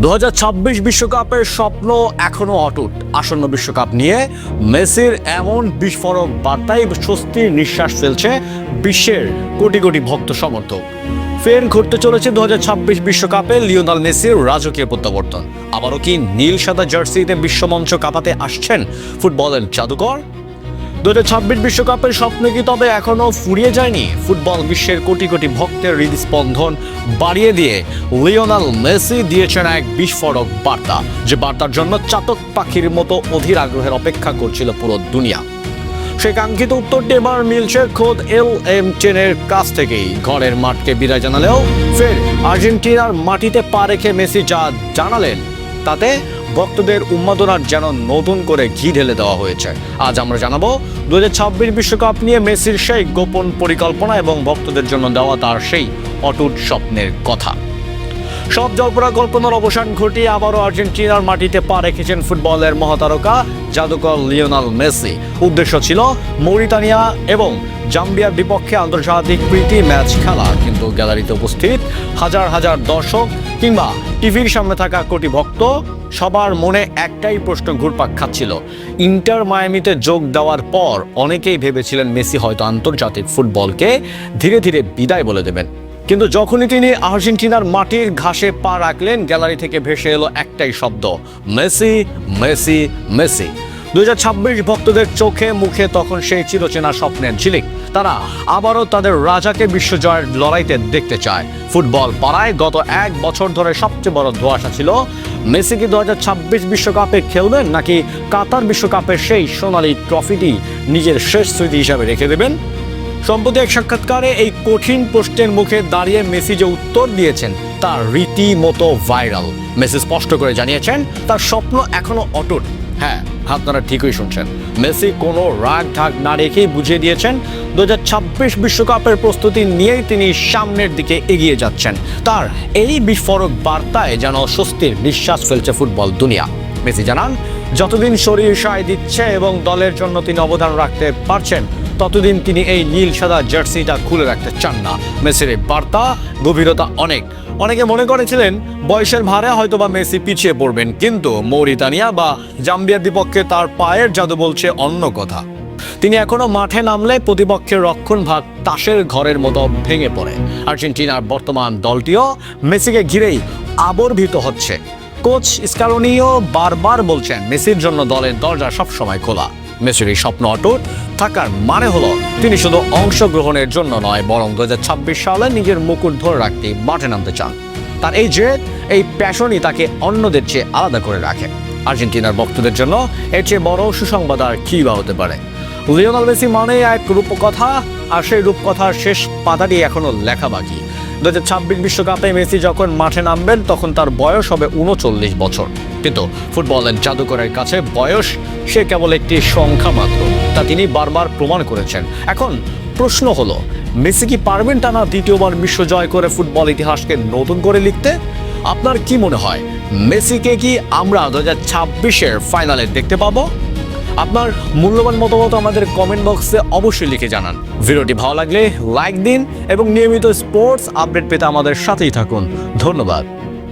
2026 বিশ্বকাপের স্বপ্ন এখনো অটুট। আসন্ন বিশ্বকাপ নিয়ে মেসির এমন বিস্ফোরক বার্তায় স্বস্তির নিঃশ্বাস ফেলছে বিশ্বের কোটি কোটি ভক্ত সমর্থক। ফের ঘটতে চলেছে 2026 বিশ্বকাপে লিওনেল মেসির রাজকীয় প্রত্যাবর্তন। আবারও কি নীল সাদা জার্সিতে বিশ্বমঞ্চ কাঁপাতে আসছেন ফুটবলের জাদুকর? 2026 বিশ্বকাপের স্বপ্ন কি তবে এখনো ফুরিয়ে যায়নি? ফুটবল বিশ্বের কোটি কোটি ভক্তের হৃদস্পন্দন বাড়িয়ে দিয়ে লিওনেল মেসি দিয়েছেন এক বিস্ফোরক বার্তা, যে বার্তার জন্য চাতক পাখির মতো অধীর আগ্রহের অপেক্ষা করছিল পুরো দুনিয়া। সেই কাঙ্ক্ষিত উত্তরটি এবার মিলছে খোদ LM10-এর কাছ থেকেই। ঘরের মাঠকে বিদায় জানালেও ফের আর্জেন্টিনার মাটিতে পা রেখে মেসি যা জানালেন তাতে ভক্তদের উন্মাদনার যেন নতুন করে ঘি ঢেলে দেওয়া হয়েছে। আজ আমরা জানাবো 2026 বিশ্বকাপ নিয়ে মেসির সেই গোপন পরিকল্পনা এবং ভক্তদের জন্য দেওয়া তার সেই অটুট স্বপ্নের কথা। সব জল্পনা কল্পনার অবসান ঘটিয়ে আবারও আর্জেন্টিনার মাটিতে পা রেখেছেন ফুটবলের মহাতারকা জাদুকর লিওনেল মেসি। উদ্দেশ্য ছিল মরিতানিয়া এবং জাম্বিয়ার বিপক্ষে আন্তর্জাতিক প্রীতি ম্যাচ খেলা, কিন্তু গ্যালারিতে উপস্থিত হাজার হাজার দর্শক কিংবা টিভির সামনে থাকা কোটি ভক্ত সবার মনে একটাই প্রশ্ন ঘুরপাক খাচ্ছিল। ইন্টার মায়ামিতে যোগ দেওয়ার পর অনেকেই ভেবেছিলেন মেসি হয়তো আন্তর্জাতিক ফুটবলকে ধীরে ধীরে বিদায় বলে দেবেন, কিন্তু যখনই তিনি আর্জেন্টিনার মাটির ঘাসে পা রাখলেন, গ্যালারি থেকে ভেসে এলো একটাই শব্দ, মেসি মেসি মেসি। 2026 ভক্তদের চোখে মুখে তখন সেই চিরচেনা স্বপ্নের ঝিলিক। তারা আবারও তাদের রাজাকে বিশ্বজয়ের লড়াইতে দেখতে চায়। ফুটবল পাড়ায় গত এক বছর ধরে সবচেয়ে বড় ধোঁয়াশা ছিল, মেসি কি 2026 বিশ্বকাপে খেলবেন নাকি কাতার বিশ্বকাপের সেই সোনালী ট্রফিটি নিজের শেষ স্মৃতি হিসাবে রেখে দেবেন? সম্প্রতি এক সাক্ষাৎকারে এই কঠিন প্রশ্নের মুখে দাঁড়িয়ে মেসি যে উত্তর দিয়েছেন তা রীতিমতো ভাইরাল। মেসি স্পষ্ট করে জানিয়েছেন তার স্বপ্ন এখনো অটুট। হ্যাঁ, আপনারা ঠিকই শুনছেন, মেসি কোনো রাগ ঢাক না রেখেই বুঝিয়ে দিয়েছেন 2026 বিশ্বকাপের প্রস্তুতি নিয়েই তিনি সামনের দিকে এগিয়ে যাচ্ছেন। তার এই বিস্ফোরক বার্তায় যেন স্বস্তির নিঃশ্বাস ফেলছে ফুটবল দুনিয়া। মেসি জানান, যতদিন শরীর সায় দিচ্ছে এবং দলের জন্য তিনি অবদান রাখতে পারছেন, ততদিন তিনি এই নীল সাদা জার্সিটা খুলে রাখতে চান না। মেসির এই বার্তা গভীরতা অনেকে মনে করেছিলেন বয়সের ভারে হয়তোবা মেসি পিছিয়ে পড়বেন, কিন্তু মরিতানিয়া বা জাম্বিয়ার বিপক্ষে তার পায়ের জাদু বলছে অন্য কথা। তিনি এখনো মাঠে নামলে প্রতিপক্ষের রক্ষণভাগ তাসের ঘরের মতো ভেঙে পড়ে। আর্জেন্টিনার বর্তমান দলটিও মেসিকে ঘিরেই আবর্ভিত হচ্ছে। কোচ স্ক্যালোনিও বারবার বলছেন মেসির জন্য দলের দরজা সবসময় খোলা। মেসির এই স্বপ্ন অটুট থাকার মানে হলো তিনি শুধু অংশগ্রহণের জন্য নয়, বরং 2026 সালে নিজের মুকুট ধরে রাখতে মাঠে নামতে চান। তার এই জেদ, এই প্যাশনই তাকে অন্যদের চেয়ে আলাদা করে রাখে। আর্জেন্টিনার ভক্তদের জন্য এর চেয়ে বড় সুসংবাদ আর কী বা হতে পারে? লিওনেল মেসি মানে এক রূপকথা, আর সেই রূপকথার শেষ পাতাটি এখনো লেখা বাকি। 2026 বিশ্বকাপে মেসি যখন মাঠে নামবেন তখন তার বয়স হবে 39 বছর, কিন্তু ফুটবলের জাদুকরের কাছে বয়স সে কেবল একটি সংখ্যা মাত্র, তা তিনি বারবার প্রমাণ করেছেন। এখন প্রশ্ন হলো, মেসি কি পারবেন টানা দ্বিতীয়বার বিশ্বজয় করে ফুটবল ইতিহাসকে নতুন করে লিখতে? আপনার কি মনে হয়, মেসিকে কি আমরা 2026-এর ফাইনালে দেখতে পাবো? আপনার মূল্যবান মতামত আমাদের কমেন্ট বক্সে অবশ্যই লিখে জানান। ভিডিওটি ভালো লাগলে লাইক দিন এবং নিয়মিত স্পোর্টস আপডেট পেতে আমাদের সাথেই থাকুন। ধন্যবাদ।